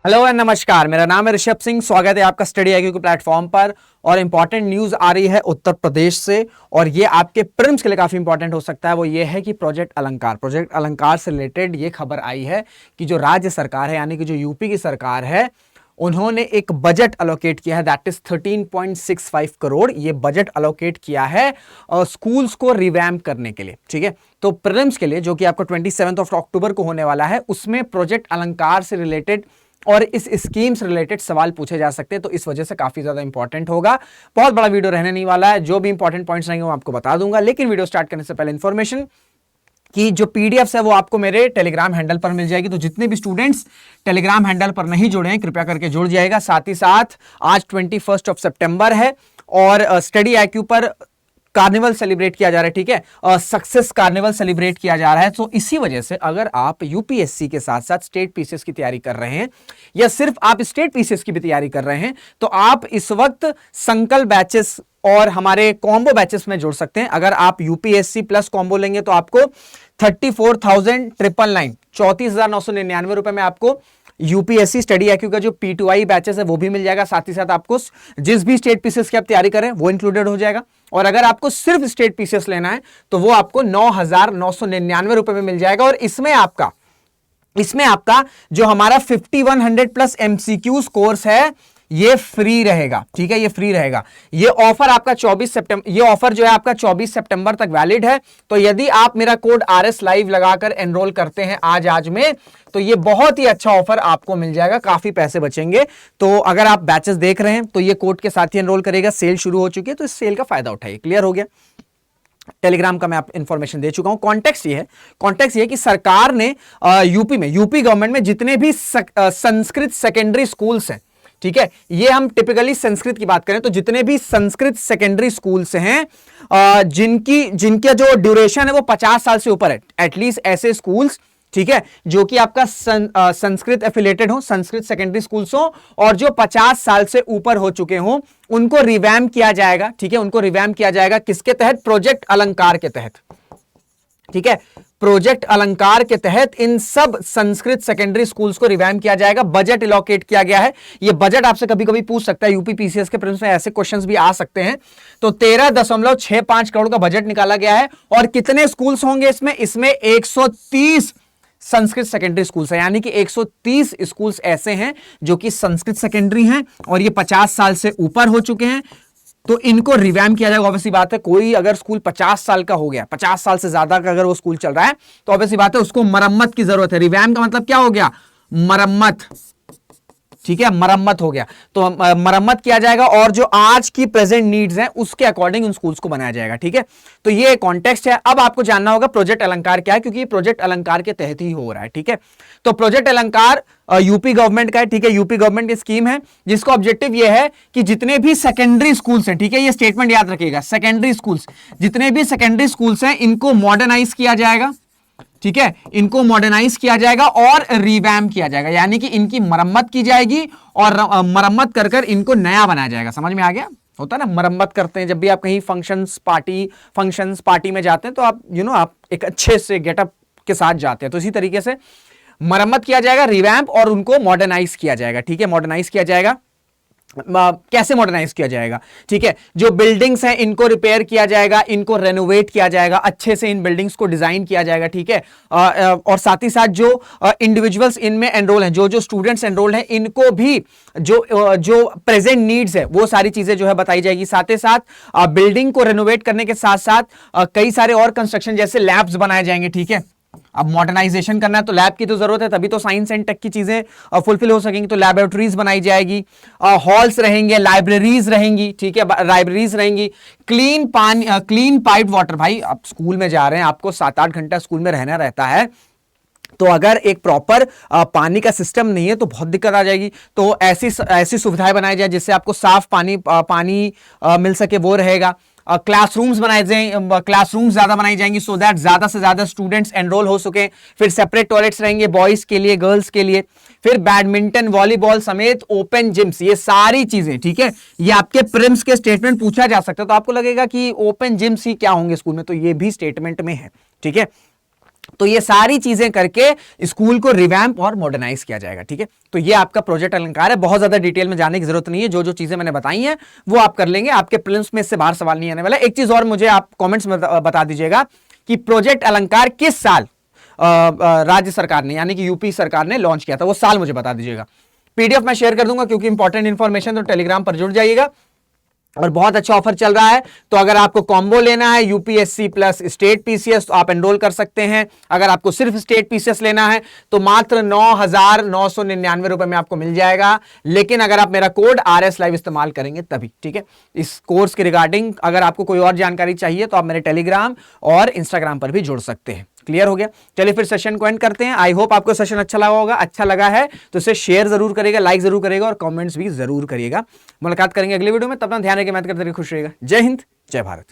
Hello and नमस्कार, मेरा नाम है ऋषभ सिंह। स्वागत है आपका स्टडी आईक्यू के प्लेटफॉर्म पर। और इंपॉर्टेंट न्यूज आ रही है उत्तर प्रदेश से, और ये आपके प्रीलिम्स के लिए काफी इंपॉर्टेंट हो सकता है। वो ये है कि प्रोजेक्ट अलंकार से रिलेटेड ये खबर आई है कि जो राज्य सरकार है यानी कि जो यूपी की सरकार है, उन्होंने एक बजट अलोकेट किया है, दैट इज 13.65 करोड़। ये बजट अलोकेट किया है स्कूल्स को रिवैम्प करने के लिए। ठीक है, तो प्रीलिम्स के लिए जो कि आपको 27 अक्टूबर को होने वाला है, उसमें प्रोजेक्ट अलंकार से रिलेटेड और इस स्कीम से रिलेटेड सवाल पूछे जा सकते हैं। तो इस वजह से काफी ज्यादा इंपॉर्टेंट होगा। बहुत बड़ा वीडियो रहने नहीं वाला है, जो भी इंपॉर्टेंट पॉइंट्स रहेंगे वो आपको बता दूंगा। लेकिन वीडियो स्टार्ट करने से पहले इंफॉर्मेशन कि जो पीडीएफ है वो आपको मेरे टेलीग्राम हैंडल पर मिल जाएगी। तो जितने भी स्टूडेंट्स टेलीग्राम हैंडल पर नहीं जुड़े हैं, कृपया करके जुड़ जाएगा। साथ ही साथ आज 21 सितंबर है और स्टडी आईक्यू पर कार्निवल सेलिब्रेट किया जा रहा है। ठीक है, सक्सेस कार्निवल सेलिब्रेट किया जा रहा है। तो इसी वजह से अगर आप यूपीएससी के साथ साथ स्टेट पीसीएस की तैयारी कर रहे हैं, या सिर्फ आप स्टेट पीसीएस की भी तैयारी कर रहे हैं, तो आप इस वक्त संकल्प बैचेस और हमारे कॉम्बो बैचेस में जुड़ सकते हैं। अगर आप यूपीएससी प्लस कॉम्बो लेंगे तो आपको 34,999 34,999 रुपए में आपको यूपीएससी स्टडी आईक्यू का जो P2I बैचेस है वो भी मिल जाएगा। साथ ही साथ आपको जिस भी स्टेट पीसीएस की आप तैयारी करें वो इंक्लूडेड हो जाएगा। और अगर आपको सिर्फ स्टेट पीसीएस लेना है तो वो आपको 9,999 रुपए में मिल जाएगा। और इसमें आपका जो हमारा 5100 प्लस एमसीक्यूज कोर्स है ये फ्री रहेगा। ठीक है, ये फ्री रहेगा। ये ऑफर आपका 24 सितंबर, ये ऑफर जो है आपका 24 सितंबर तक वैलिड है। तो यदि आप मेरा कोड RS लाइव लगाकर एनरोल करते हैं आज में, तो ये बहुत ही अच्छा ऑफर आपको मिल जाएगा, काफी पैसे बचेंगे। तो अगर आप बैचेस देख रहे हैं तो ये कोड के साथ ही एनरोल करेगा। सेल शुरू हो चुकी है तो इस सेल का फायदा उठाइए। क्लियर हो गया? टेलीग्राम का मैं आप इंफॉर्मेशन दे चुका हूं। कॉन्टेक्स्ट ये है कि सरकार ने यूपी गवर्नमेंट में जितने भी संस्कृत सेकेंडरी स्कूल्स हैं, ठीक है, ये हम टिपिकली संस्कृत की बात करें तो जितने भी संस्कृत सेकेंडरी स्कूल्स हैं जिनका जो ड्यूरेशन है वो 50 साल से ऊपर है, एटलीस्ट ऐसे स्कूल्स, ठीक है, जो कि आपका संस्कृत एफिलेटेड हो, संस्कृत सेकेंडरी स्कूल्स हो और जो 50 साल से ऊपर हो चुके हो, उनको रिवैम्प किया जाएगा। ठीक है, उनको रिवैम्प किया जाएगा किसके तहत? प्रोजेक्ट अलंकार के तहत। ठीक है, प्रोजेक्ट अलंकार के तहत इन सब संस्कृत सेकेंडरी स्कूल्स को रिवैम्प किया जाएगा। बजट एलोकेट किया गया है। ये बजट आपसे कभी कभी पूछ सकता है, यूपी पीसीएस के प्रीलिम्स में ऐसे क्वेश्चंस भी आ सकते हैं। तो 13.65 करोड़ का बजट निकाला गया है। और कितने स्कूल्स होंगे इसमें 130 संस्कृत सेकेंडरी स्कूल्स है, यानी कि 130 स्कूल्स ऐसे हैं जो कि संस्कृत सेकेंडरी हैं और ये 50 साल से ऊपर हो चुके हैं। तो इनको रिवैम्प किया जाएगा। ऑब्वियसली बात है, कोई अगर स्कूल 50 साल का हो गया, 50 साल से ज्यादा का अगर वो स्कूल चल रहा है, तो ऑब्वियसली बात है उसको मरम्मत की जरूरत है। रिवैम्प का मतलब क्या हो गया? मरम्मत। ठीक है, मरम्मत हो गया। तो मरम्मत किया जाएगा और जो आज की प्रेजेंट नीड्स हैं उसके अकॉर्डिंग उन स्कूल्स को बनाया जाएगा। ठीक है, तो ये कॉन्टेक्स्ट है। अब आपको जानना होगा प्रोजेक्ट अलंकार क्या है, क्योंकि ये प्रोजेक्ट अलंकार के तहत ही हो रहा है। ठीक है, तो प्रोजेक्ट अलंकार यूपी गवर्नमेंट का है। ठीक है, यूपी गवर्नमेंट की स्कीम है जिसका ऑब्जेक्टिव ये है कि जितने भी सेकेंडरी स्कूल्स हैं, ठीक है, ये स्टेटमेंट याद रखिएगा, सेकेंडरी स्कूल्स, जितने भी सेकेंडरी स्कूल्स हैं इनको मॉडर्नाइज किया जाएगा। ठीक है, इनको मॉडर्नाइज किया जाएगा और रिवैम्प किया जाएगा, यानी कि इनकी मरम्मत की जाएगी और मरम्मत कर इनको नया बनाया जाएगा। समझ में आ गया? होता है ना, मरम्मत करते हैं जब भी आप कहीं फंक्शंस पार्टी में जाते हैं तो आप आप एक अच्छे से गेटअप के साथ जाते हैं। तो इसी तरीके से मरम्मत किया जाएगा, रिवैम्प, और उनको मॉडर्नाइज किया जाएगा। ठीक है, मॉडर्नाइज किया जाएगा। कैसे मॉडर्नाइज किया जाएगा? ठीक है, जो बिल्डिंग्स हैं इनको रिपेयर किया जाएगा, इनको रेनोवेट किया जाएगा, अच्छे से इन बिल्डिंग्स को डिजाइन किया जाएगा। ठीक है, और साथ ही साथ जो इंडिविजुअल्स इनमें एनरोल हैं, जो स्टूडेंट्स एनरोल हैं, इनको भी जो प्रेजेंट नीड्स है वो सारी चीजें जो है बताई जाएगी। साथ ही साथ बिल्डिंग को रेनोवेट करने के साथ साथ कई सारे और कंस्ट्रक्शन जैसे लैब्स बनाए जाएंगे। ठीक है, अब मॉडर्नाइजेशन करना है तो लैब की तो जरूरत है, तभी तो साइंस एंड टेक की चीजें फुलफिल हो सकेंगी। तो लैबोरेटरीज बनाई जाएगी, हॉल्स रहेंगे, लाइब्रेरीज रहेंगी। ठीक है, लाइब्रेरीज रहेंगी, क्लीन पाइप वाटर। भाई आप स्कूल में जा रहे हैं, आपको 7-8 घंटा स्कूल में रहना रहता है, तो अगर एक प्रॉपर पानी का सिस्टम नहीं है तो बहुत दिक्कत आ जाएगी। तो ऐसी सुविधाएं बनाई जाए जिससे आपको साफ पानी मिल सके, वो रहेगा। क्लासरूम्स बनाए जाएंगे, क्लासरूम्स ज्यादा बनाई जाएंगी सो दैट ज्यादा से ज्यादा स्टूडेंट्स एनरोल हो सके। फिर सेपरेट टॉयलेट्स रहेंगे बॉयज के लिए, गर्ल्स के लिए। फिर बैडमिंटन, वॉलीबॉल समेत ओपन जिम्स, ये सारी चीजें, ठीक है, ये आपके प्रीलिम्स के स्टेटमेंट पूछा जा सकता है। तो आपको लगेगा कि ओपन जिम्स ही क्या होंगे स्कूल में, तो ये भी स्टेटमेंट में है। ठीक है, तो ये सारी चीजें करके स्कूल को रिवैम्प और मॉडर्नाइज किया जाएगा। ठीक है, तो ये आपका प्रोजेक्ट अलंकार है। बहुत ज्यादा डिटेल में जाने की जरूरत नहीं है, जो जो चीजें मैंने बताई हैं वो आप कर लेंगे, आपके प्रीलिम्स में इससे बाहर सवाल नहीं आने वाला। एक चीज और मुझे आप कमेंट्स में बता दीजिएगा कि प्रोजेक्ट अलंकार किस साल राज्य सरकार ने यानी कि यूपी सरकार ने लॉन्च किया था, वो साल मुझे बता दीजिएगा। पीडीएफ मैं शेयर कर दूंगा क्योंकि इंपॉर्टेंट इंफॉर्मेशन, तो टेलीग्राम पर जुड़ जाइएगा। और बहुत अच्छा ऑफर चल रहा है, तो अगर आपको कॉम्बो लेना है यूपीएससी प्लस स्टेट पीसीएस तो आप एनरोल कर सकते हैं। अगर आपको सिर्फ स्टेट पीसीएस लेना है तो मात्र 9,999 रुपए में आपको मिल जाएगा, लेकिन अगर आप मेरा कोड RS लाइव इस्तेमाल करेंगे तभी। ठीक है, इस कोर्स के रिगार्डिंग अगर आपको कोई और जानकारी चाहिए तो आप मेरे टेलीग्राम और इंस्टाग्राम पर भी जुड़ सकते हैं। क्लियर हो गया? चलिए फिर सेशन को एंड करते हैं। आई होप आपको सेशन अच्छा लगा होगा। अच्छा लगा है तो इसे शेयर जरूर करिएगा, लाइक जरूर करिएगा और कमेंट्स भी जरूर करिएगा। मुलाकात करेंगे अगले वीडियो में, तब तक ध्यान रखिए, मेहनत करते रहिए, खुश रहिएगा। जय हिंद, जय भारत।